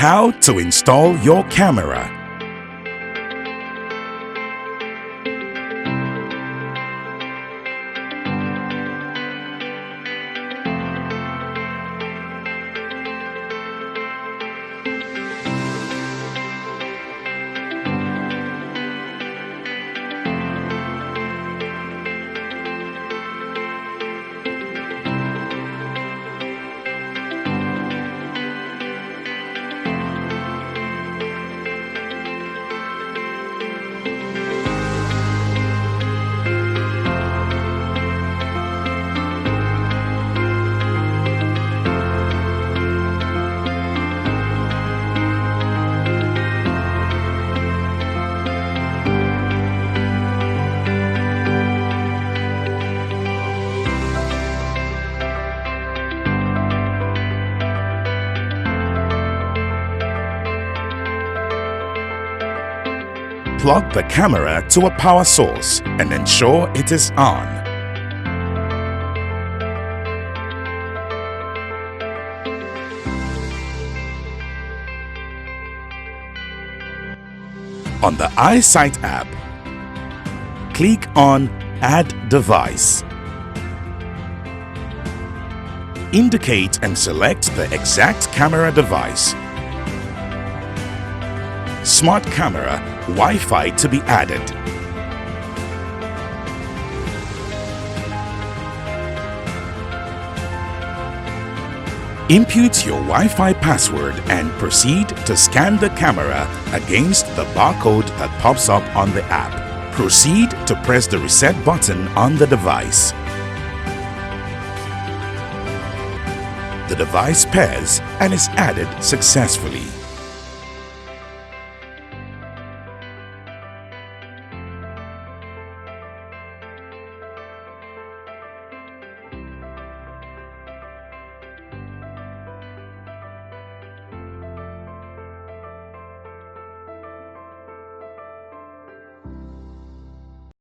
How to install your camera. Plug the camera to a power source and ensure it is on. On the EyeSyte app, click on Add Device. Indicate and select the exact camera device. Smart camera, Wi-Fi to be added. Input your Wi-Fi password and proceed to scan the camera against the barcode that pops up on the app. Proceed to press the reset button on the device. The device pairs and is added successfully.